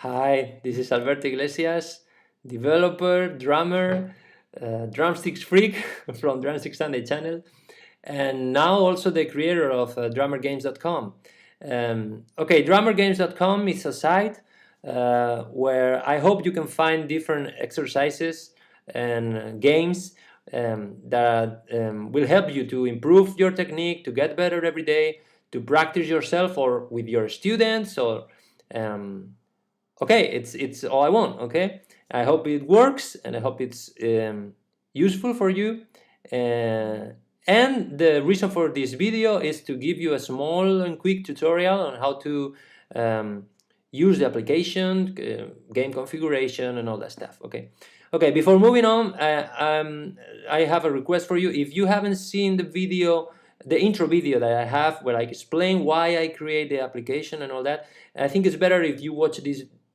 Hi, this is Alberto Iglesias, developer, drummer, drumsticks freak from Drumstick Sunday channel, and now also the creator of drummergames.com. Okay, drummergames.com is a site where I hope you can find different exercises and games that will help you to improve your technique, to get better every day, to practice yourself or with your students or okay, it's all I want. Okay, I hope it works and I hope it's useful for you. And the reason for this video is to give you a small and quick tutorial on how to use the application, game configuration, and all that stuff. Okay. Before moving on, I have a request for you. If you haven't seen the video, the intro video that I have where I explain why I create the application and all that, I think it's better if you watch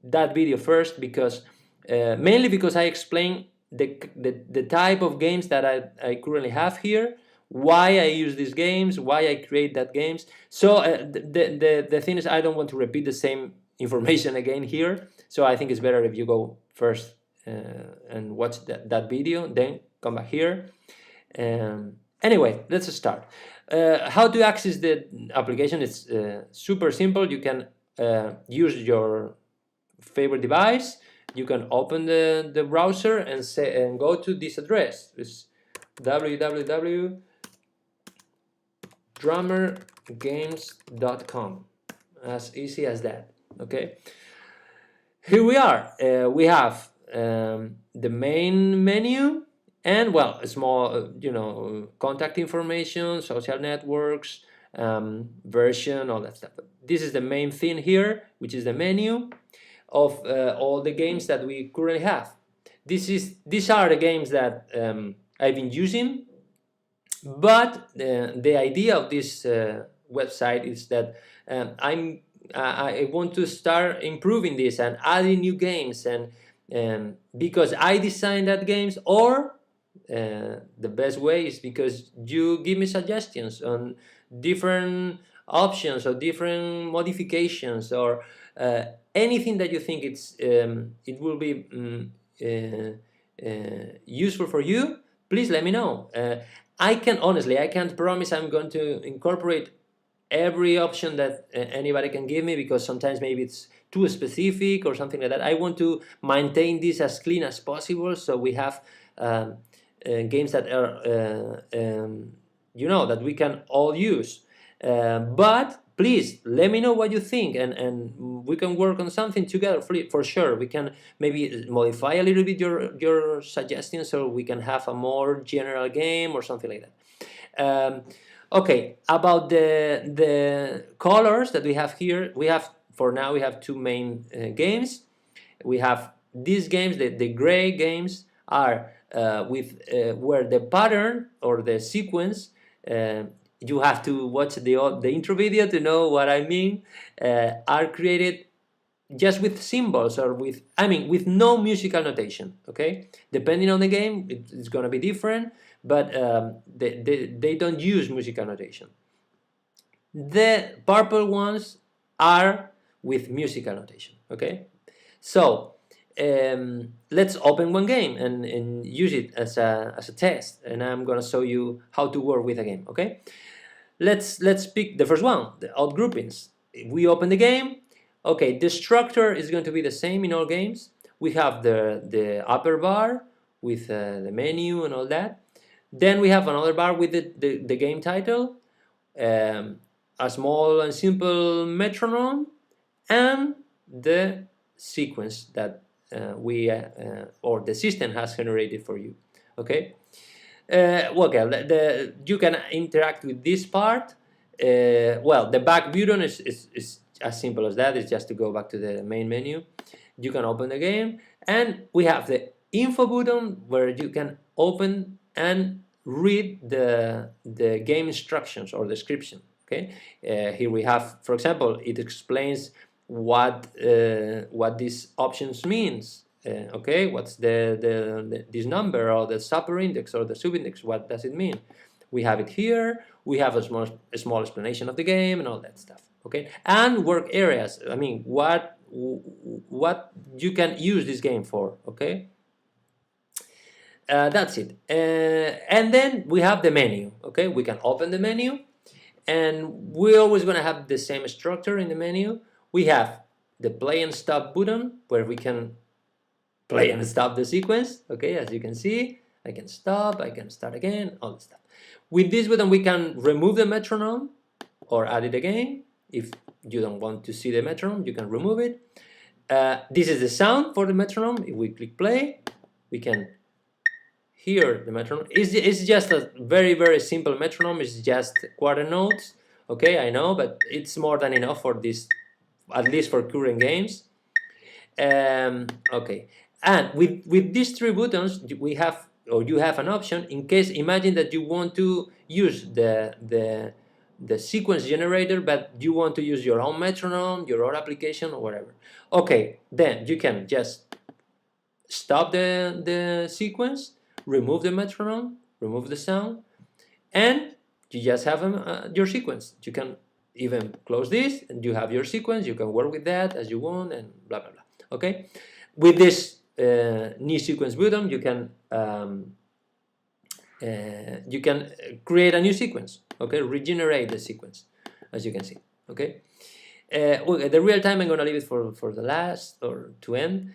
that video first, because mainly because I explain the type of games that I currently have here, why I use these games, why I create that games. So the thing is, I don't want to repeat the same information again here. So I think it's better if you go first and watch that video, then come back here. Anyway, let's start. How to access the application is super simple. You can use your favorite device. You can open the browser and go to this address. It's www.drummergames.com. As easy as that. Okay. Here we are. We have the main menu and, well, a small, contact information, social networks, version, all that stuff. This is the main thing here, which is the menu of all the games that we currently have. These are the games that I've been using, but the idea of this website is that I want to start improving this and adding new games, and because I designed that games, or the best way is because you give me suggestions on different options or different modifications or anything that you think it will be useful for you. Please let me know. I can't promise I'm going to incorporate every option that anybody can give me, because sometimes maybe it's too specific or something like that. I want to maintain this as clean as possible, so we have games that are that we can all use. But please let me know what you think, and we can work on something together for sure. We can maybe modify a little bit your suggestions, so we can have a more general game or something like that. Okay, about the colors that we have here, we have two main games. We have these games. The gray games are where the pattern or the sequence, you have to watch the intro video to know what I mean, are created just with symbols or with no musical notation. Okay, depending on the game, it's going to be different, but they don't use musical notation. The purple ones are with musical notation. Okay, so let's open one game and use it as a test, and I'm gonna show you how to work with a game. Okay, let's pick the first one, the odd groupings. If we open the game, okay, the structure is going to be the same in all games. We have the upper bar with the menu and all that. Then we have another bar with the game title, a small and simple metronome, and the sequence that or the system has generated for you. Okay. You can interact with this part. Well, the back button is as simple as that. It's just to go back to the main menu. You can open the game, and we have the info button where you can open and read the game instructions or description. Okay, here we have, for example, it explains what these options means. Okay, what's this number or the superindex or the subindex? What does it mean? We have it here. We have a small explanation of the game and all that stuff. Okay, and work areas. I mean, what what you can use this game for. Okay, that's it. And then we have the menu. Okay, we can open the menu, and we're always going to have the same structure in the menu. We have the play and stop button, where we can play and stop the sequence. Okay, as you can see, I can stop, I can start again, all the stuff. With this button, we can remove the metronome or add it again. If you don't want to see the metronome, you can remove it. This is the sound for the metronome. If we click play, we can hear the metronome. It's just a very, very simple metronome. It's just quarter notes. Okay, I know, but it's more than enough for this, at least for current games. Okay, and with these three buttons, we have, or you have an option in case, imagine that you want to use the sequence generator, but you want to use your own metronome, your own application, or whatever. Okay, then you can just stop the sequence, remove the metronome, remove the sound, and you just have your sequence. You can even close this, and you have your sequence. You can work with that as you want, and blah blah blah. Okay, with this new sequence button, you can create a new sequence. Okay, regenerate the sequence, as you can see. Okay, the real time I'm gonna leave it for the last, or to end.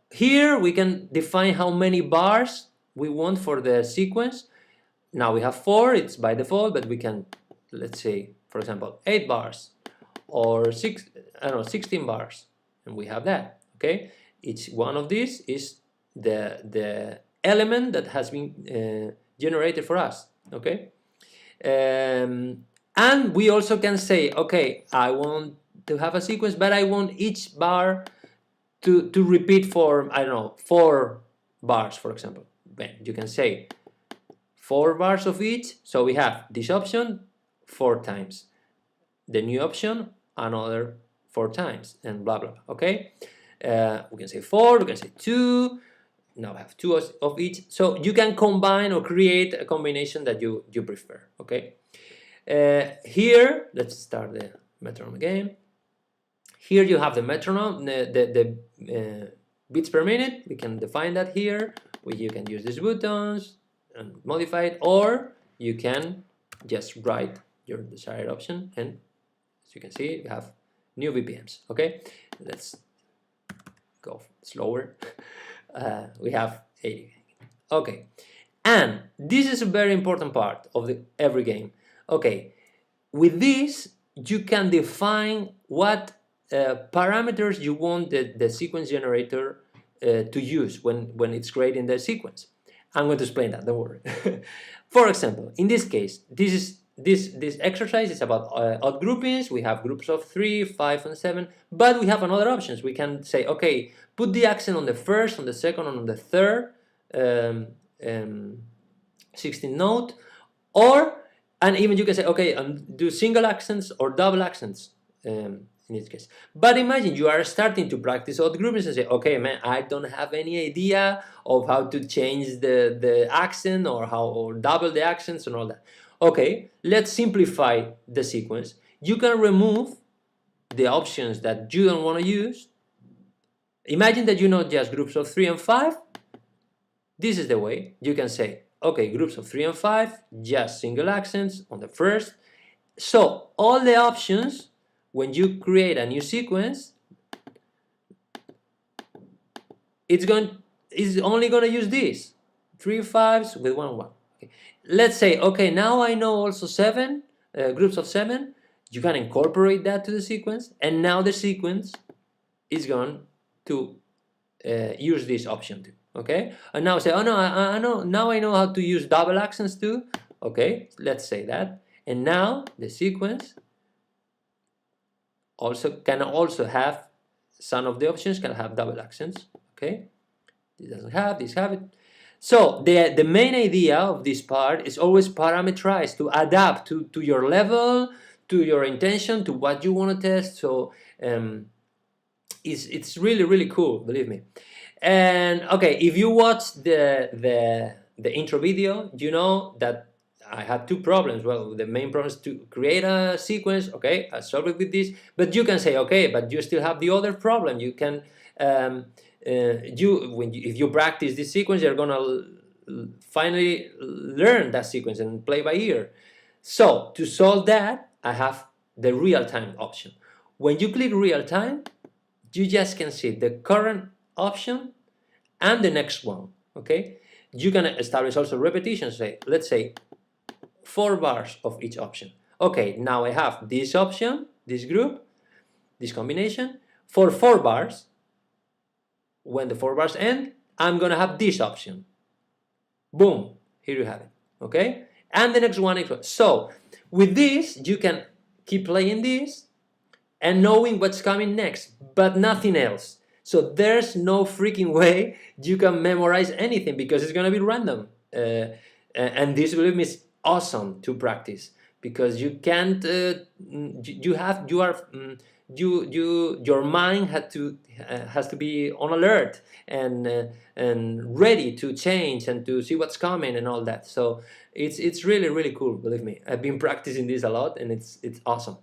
Here we can define how many bars we want for the sequence. Now we have 4, it's by default, but we can, let's say, for example, 8 bars or 16 bars, and we have that. Okay, each one of these is the element that has been generated for us. Okay, and we also can say, okay, I want to have a sequence, but I want each bar to repeat for, I don't know, 4 bars, for example. Then you can say 4 bars of each. So we have this option 4 times, the new option another 4 times, and blah blah blah. Okay, we can say 4, we can say 2. Now I have 2 of each. So you can combine or create a combination that you prefer. Okay, here let's start the metronome again. Here you have the metronome, the beats per minute. We can define that here. You can use these buttons and modify it, or you can just write your desired option, and as you can see, you have new BPMs. Okay, let's go slower. We have 80. Okay, and this is a very important part of every game. Okay, with this you can define what parameters you want the sequence generator to use when it's creating the sequence. I'm going to explain that, don't worry. For example, in this case, this exercise is about odd groupings. We have groups of 3, 5, and 7, but we have another options. We can say, okay, put the accent on the first, on the second, and on the third 16th note, and even you can say, okay, do single accents or double accents in this case. But imagine you are starting to practice odd groupings and say, okay, man, I don't have any idea of how to change the accent or double the accents and all that. Okay, let's simplify the sequence. You can remove the options that you don't want to use. Imagine that you know just groups of 3 and 5. This is the way. You can say, okay, groups of 3 and 5, just single accents on the first. So all the options, when you create a new sequence, it's only going to use this 3 5s with 1 1. Okay. Let's say, okay, now I know also 7 groups of 7. You can incorporate that to the sequence, and now the sequence is going to use this option too. Okay, and now say, oh no, I know, now I know how to use double accents too. Okay, let's say that, and now the sequence can also have, some of the options can have double accents. Okay, this doesn't have, this have it. So the main idea of this part is always parameterize, to adapt to your level, to your intention, to what you want to test. So it's really cool, believe me. And okay, if you watch the intro video, you know that I had two problems. Well, the main problem is to create a sequence. Okay, I solve it with this. But you can say, okay, but you still have the other problem. You can, if you practice this sequence, you're gonna finally learn that sequence and play by ear. So to solve that, I have the real-time option. When you click real-time, you just can see the current option and the next one. Okay, you can establish also repetitions. Let's say 4 bars of each option. Okay, now I have this option, this group, this combination for 4 bars. When the 4 bars end, I'm gonna have this option. Boom, here you have it. Okay, and the next one is so. With this, you can keep playing this and knowing what's coming next, but nothing else. So there's no freaking way you can memorize anything because it's gonna be random. And this, believe me, is awesome to practice because you can't. Your mind has to be on alert and ready to change and to see what's coming and all that. So it's really cool. Believe me, I've been practicing this a lot and it's awesome.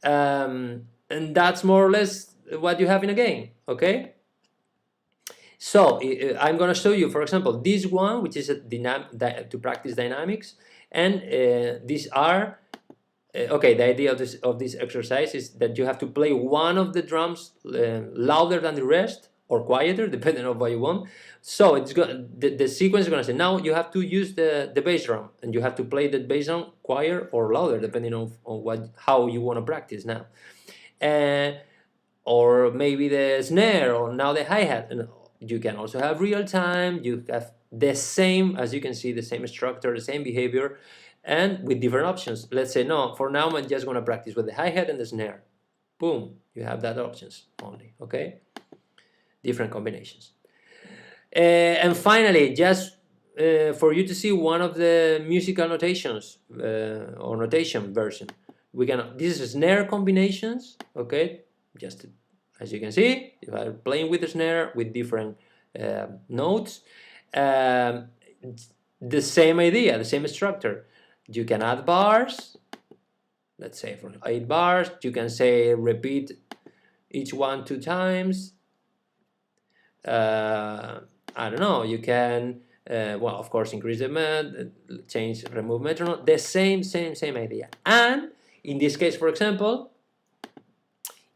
And that's more or less what you have in a game. Okay, so I'm going to show you, for example, this one, which is to practice dynamics, and these are okay. The idea of this exercise is that you have to play one of the drums louder than the rest or quieter, depending on what you want. So it's the sequence is going to say now you have to use the bass drum, and you have to play the bass drum quieter or louder, depending on how you want to practice now. Or maybe the snare, or now the hi-hat. And you can also have real time. You have the same, as you can see, the same structure, the same behavior, and with different options. Let's say, no, for now I'm just going to practice with the hi-hat and the snare. Boom, you have that options only. Okay, different combinations. And finally, just for you to see one of the musical notations or notation version, this is snare combinations. Okay, just as you can see, you are playing with the snare with different notes. The same idea, the same structure. You can add bars. Let's say for 8 bars, you can say repeat each one 2 times. I don't know, you can, well, of course, increase the change, remove metronome, the same idea. And in this case, for example,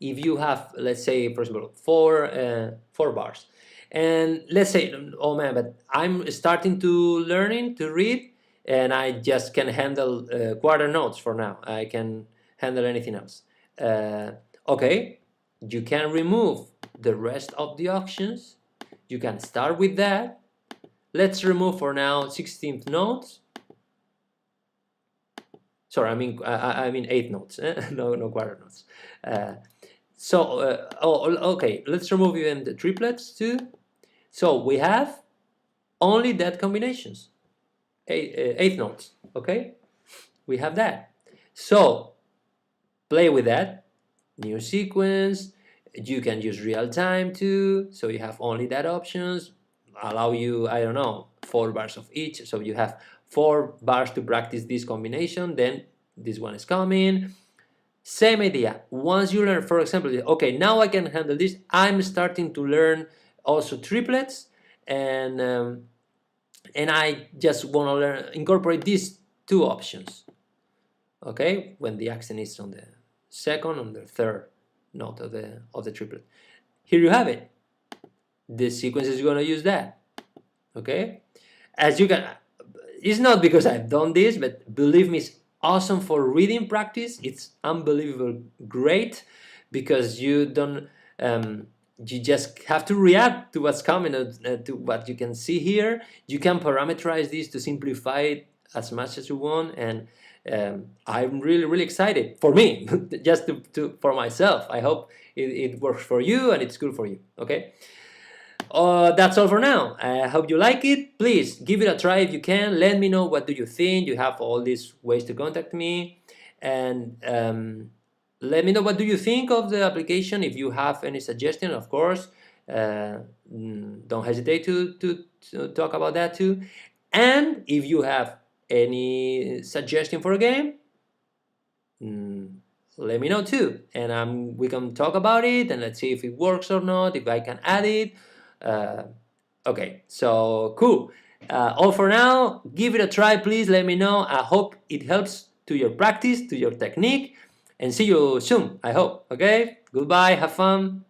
if you have, let's say, for example, 4 bars, and let's say, oh man, but I'm starting to learning to read, and I just can handle quarter notes for now. I can handle anything else. Okay, you can remove the rest of the options. You can start with that. Let's remove for now 16th notes. Sorry, I mean 8 notes. no quarter notes. Okay, let's remove even the triplets too. So we have only that combinations, 8 notes. Okay, we have that. So play with that. New sequence. You can use real time too, so you have only that options. Allow you, I don't know, 4 bars of each, so you have 4 bars to practice this combination, then this one is coming. Same idea. Once you learn, for example, okay, now I can handle this, I'm starting to learn also triplets, and I just want to learn, incorporate these 2 options. Okay, when the accent is on the second, on the third note of the triplet. Here you have it. This sequence is going to use that. Okay, as you can, it's not because I've done this, but believe me, it's awesome for reading practice. It's unbelievable great because you don't you just have to react to what's coming, to what you can see here. You can parameterize this to simplify it as much as you want, and I'm really excited for me, just for myself. I hope it works for you and it's good for you. Okay, that's all for now. I hope you like it. Please give it a try if you can. Let me know what do you think. You have all these ways to contact me, and let me know what do you think of the application. If you have any suggestion, of course, don't hesitate to talk about that too. And if you have any suggestion for a game, let me know too, and we can talk about it and let's see if it works or not, if I can add it. Okay, so cool. All for now. Give it a try, please. Let me know. I hope it helps to your practice, to your technique, and see you soon, I hope. Okay, goodbye, have fun.